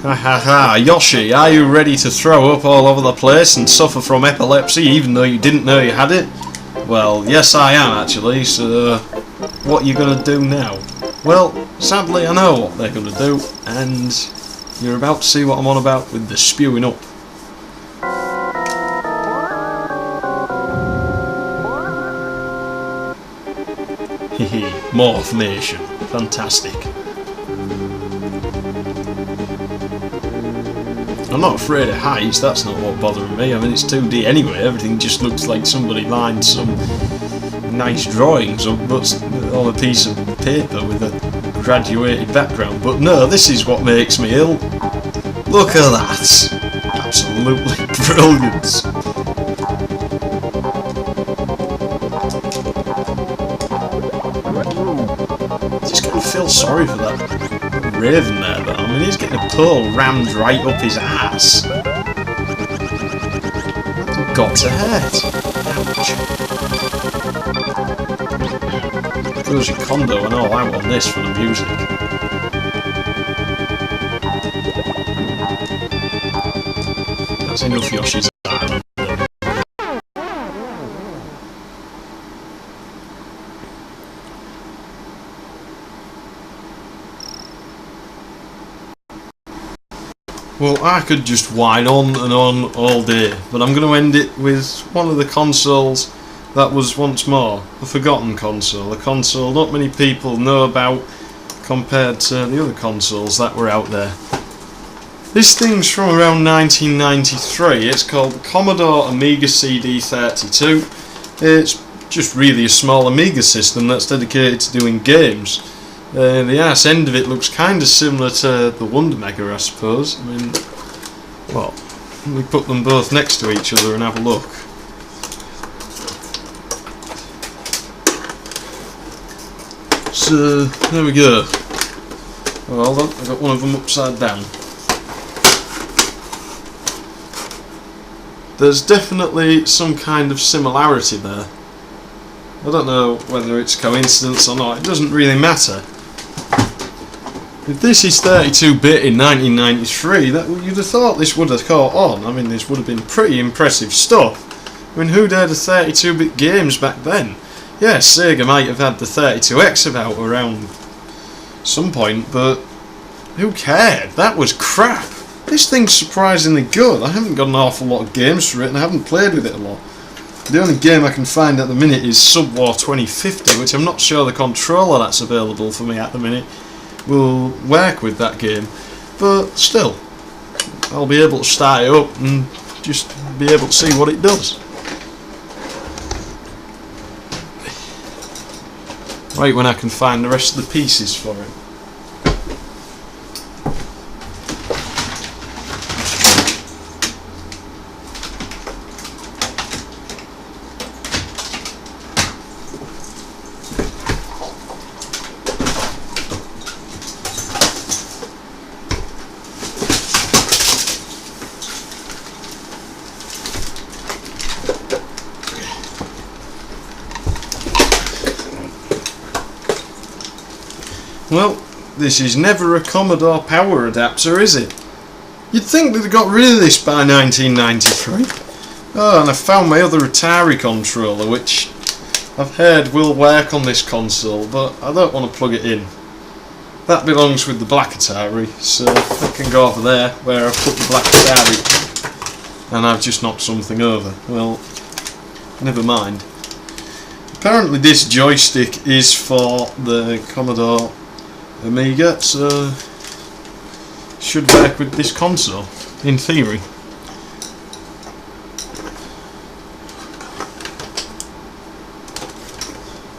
Ha ha ha, Yoshi, are you ready to throw up all over the place and suffer from epilepsy even though you didn't know you had it? Well, yes I am actually, so what are you going to do now? Well, sadly I know what they're going to do, and you're about to see what I'm on about with the spewing up. Hehe, more information. Fantastic. I'm not afraid of heights, that's not what's bothering me. I mean, it's 2D anyway, everything just looks like somebody lined some nice drawings up on a piece of paper with a graduated background. But no, this is what makes me ill. Look at that! Absolutely brilliant! I just kind of feel sorry for that Raven there, but I mean, he's getting a pole rammed right up his ass. Got to hurt. Ouch. Goes your condo and all out on this for the music. That's enough Yoshi's Island. Well, I could just whine on and on all day, but I'm going to end it with one of the consoles that was once more a forgotten console, a console not many people know about compared to the other consoles that were out there. This thing's from around 1993, it's called the Commodore Amiga CD 32. It's just really a small Amiga system that's dedicated to doing games. The arse end of it looks kind of similar to the Wonder Mega, I suppose. I mean, well, we put them both next to each other and have a look. So, there we go. Oh, hold on, I got one of them upside down. There's definitely some kind of similarity there. I don't know whether it's coincidence or not, it doesn't really matter. If this is 32-bit in 1993, you'd have thought this would have caught on. I mean, this would have been pretty impressive stuff. I mean, who'd heard of 32-bit games back then? Yeah, Sega might have had the 32X about around some point, but who cared? That was crap. This thing's surprisingly good. I haven't got an awful lot of games for it, and I haven't played with it a lot. The only game I can find at the minute is Subwar 2050, which I'm not sure the controller that's available for me at the minute will work with that game, but still, I'll be able to start it up and just be able to see what it does. Right when I can find the rest of the pieces for it. Well, this is never a Commodore power adapter, is it? You'd think they'd got rid of this by 1993. Oh, and I found my other Atari controller, which I've heard will work on this console, but I don't want to plug it in. That belongs with the black Atari, so I can go over there where I've put the black Atari, and I've just knocked something over. Well, never mind. Apparently this joystick is for the Commodore Amiga, so should work with this console, in theory.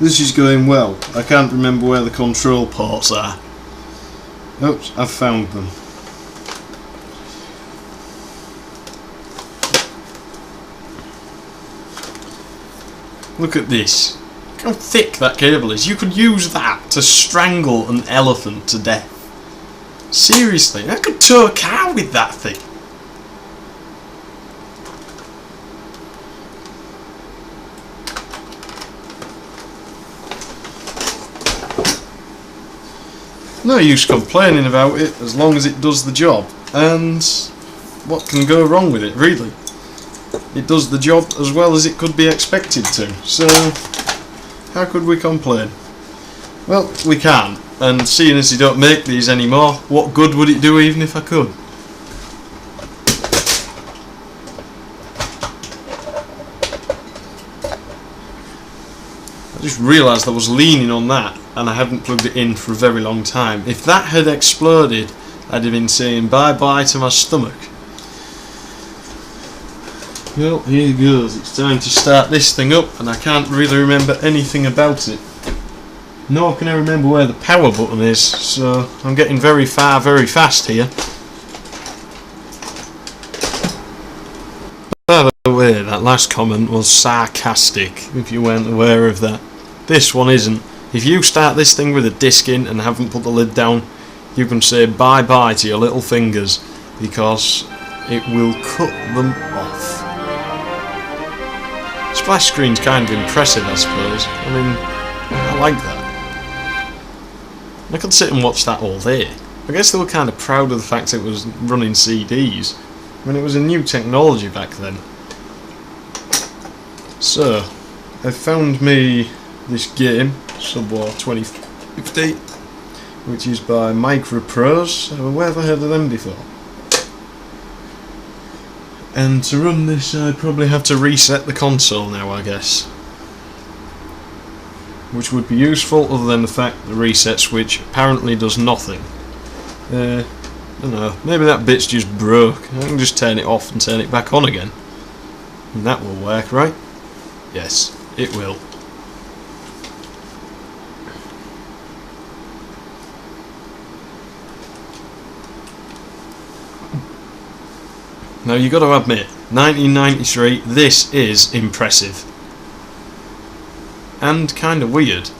This is going well. I can't remember where the control ports are. Oops, I've found them. Look at this. Look how thick that cable is. You could use that to strangle an elephant to death. Seriously, I could tow a car with that thing. No use complaining about it as long as it does the job. and what can go wrong with it, really? It does the job as well as it could be expected to, so how could we complain? Well, we can't, and seeing as they don't make these anymore, what good would it do even if I could? I just realised I was leaning on that and I hadn't plugged it in for a very long time. If that had exploded, I'd have been saying bye bye to my stomach. Well, here goes. It's time to start this thing up, and I can't really remember anything about it. Nor can I remember where the power button is, so I'm getting very far very fast here. By the way, that last comment was sarcastic, if you weren't aware of that. This one isn't. If you start this thing with a disc in and haven't put the lid down, you can say bye bye to your little fingers, because it will cut them off. Splash screen's kind of impressive, I suppose. I mean, I like that. I could sit and watch that all day. I guess they were kind of proud of the fact it was running CDs. I mean, it was a new technology back then. So, I found me this game, Subwar 2050, which is by Microprose. Where have I heard of them before? And to run this, I'd probably have to reset the console now, I guess. Which would be useful, other than the fact the reset switch apparently does nothing. I don't know, maybe that bit's just broke. I can just turn it off and turn it back on again. And that will work, right? Yes, it will. Now you got to admit, 1993, this is impressive. And kind of weird.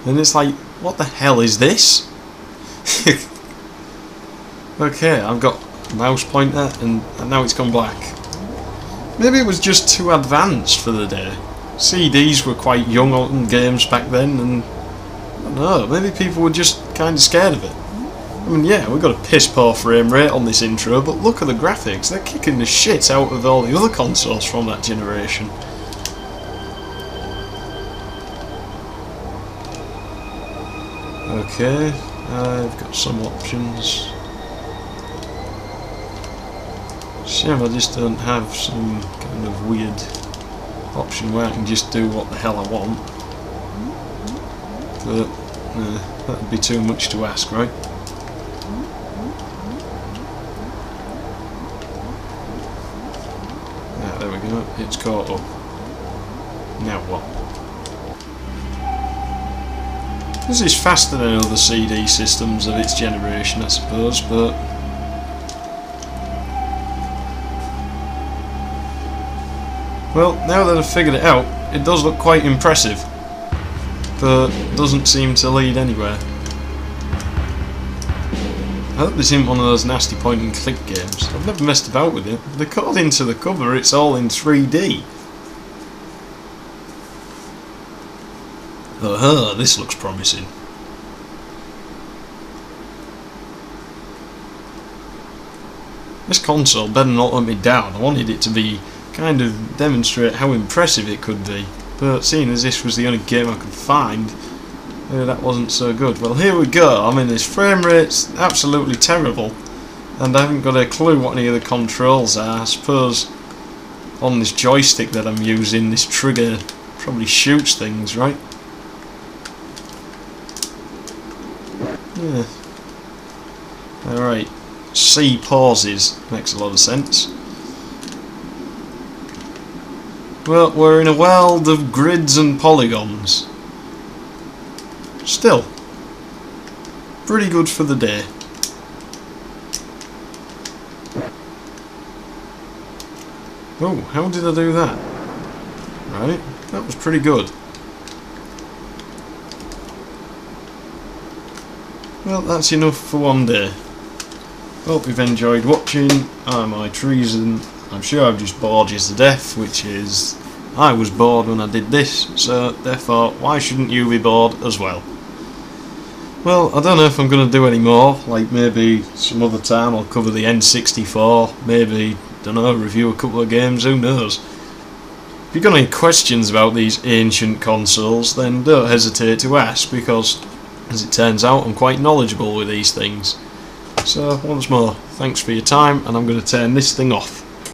And it's like, what the hell is this? Okay, I've got a mouse pointer and now it's gone black. Maybe it was just too advanced for the day. CDs were quite young on games back then, and I don't know, maybe people were just kind of scared of it. I mean, yeah, we've got a piss poor frame rate on this intro, but look at the graphics. They're kicking the shit out of all the other consoles from that generation. Okay, I've got some options. Shame I just don't have some kind of weird option where I can just do what the hell I want. But that'd be too much to ask, right? There we go, it's caught up. Now what? This is faster than other CD systems of its generation, I suppose, but... well, now that I've figured it out, it does look quite impressive, but doesn't seem to lead anywhere. I hope this isn't one of those nasty point and click games. I've never messed about with it. But according to the cover, it's all in 3D. This looks promising. This console better not let me down. I wanted it to be kind of demonstrate how impressive it could be. But seeing as this was the only game I could find, that wasn't so good. Well, here we go. I mean, this frame rate's absolutely terrible, and I haven't got a clue what any of the controls are. I suppose on this joystick that I'm using, this trigger probably shoots things, right? Yeah. Alright. C pauses. Makes a lot of sense. Well, we're in a world of grids and polygons. Still, pretty good for the day. Oh, how did I do that? Right, that was pretty good. Well, that's enough for one day. Hope you've enjoyed watching. My treason. I'm sure I've just bored you to death, which is... I was bored when I did this, so therefore, why shouldn't you be bored as well? Well, I don't know if I'm going to do any more, like maybe some other time I'll cover the N64, maybe, don't know, review a couple of games, who knows. If you've got any questions about these ancient consoles, then don't hesitate to ask, because, as it turns out, I'm quite knowledgeable with these things. So, once more, thanks for your time, and I'm going to turn this thing off.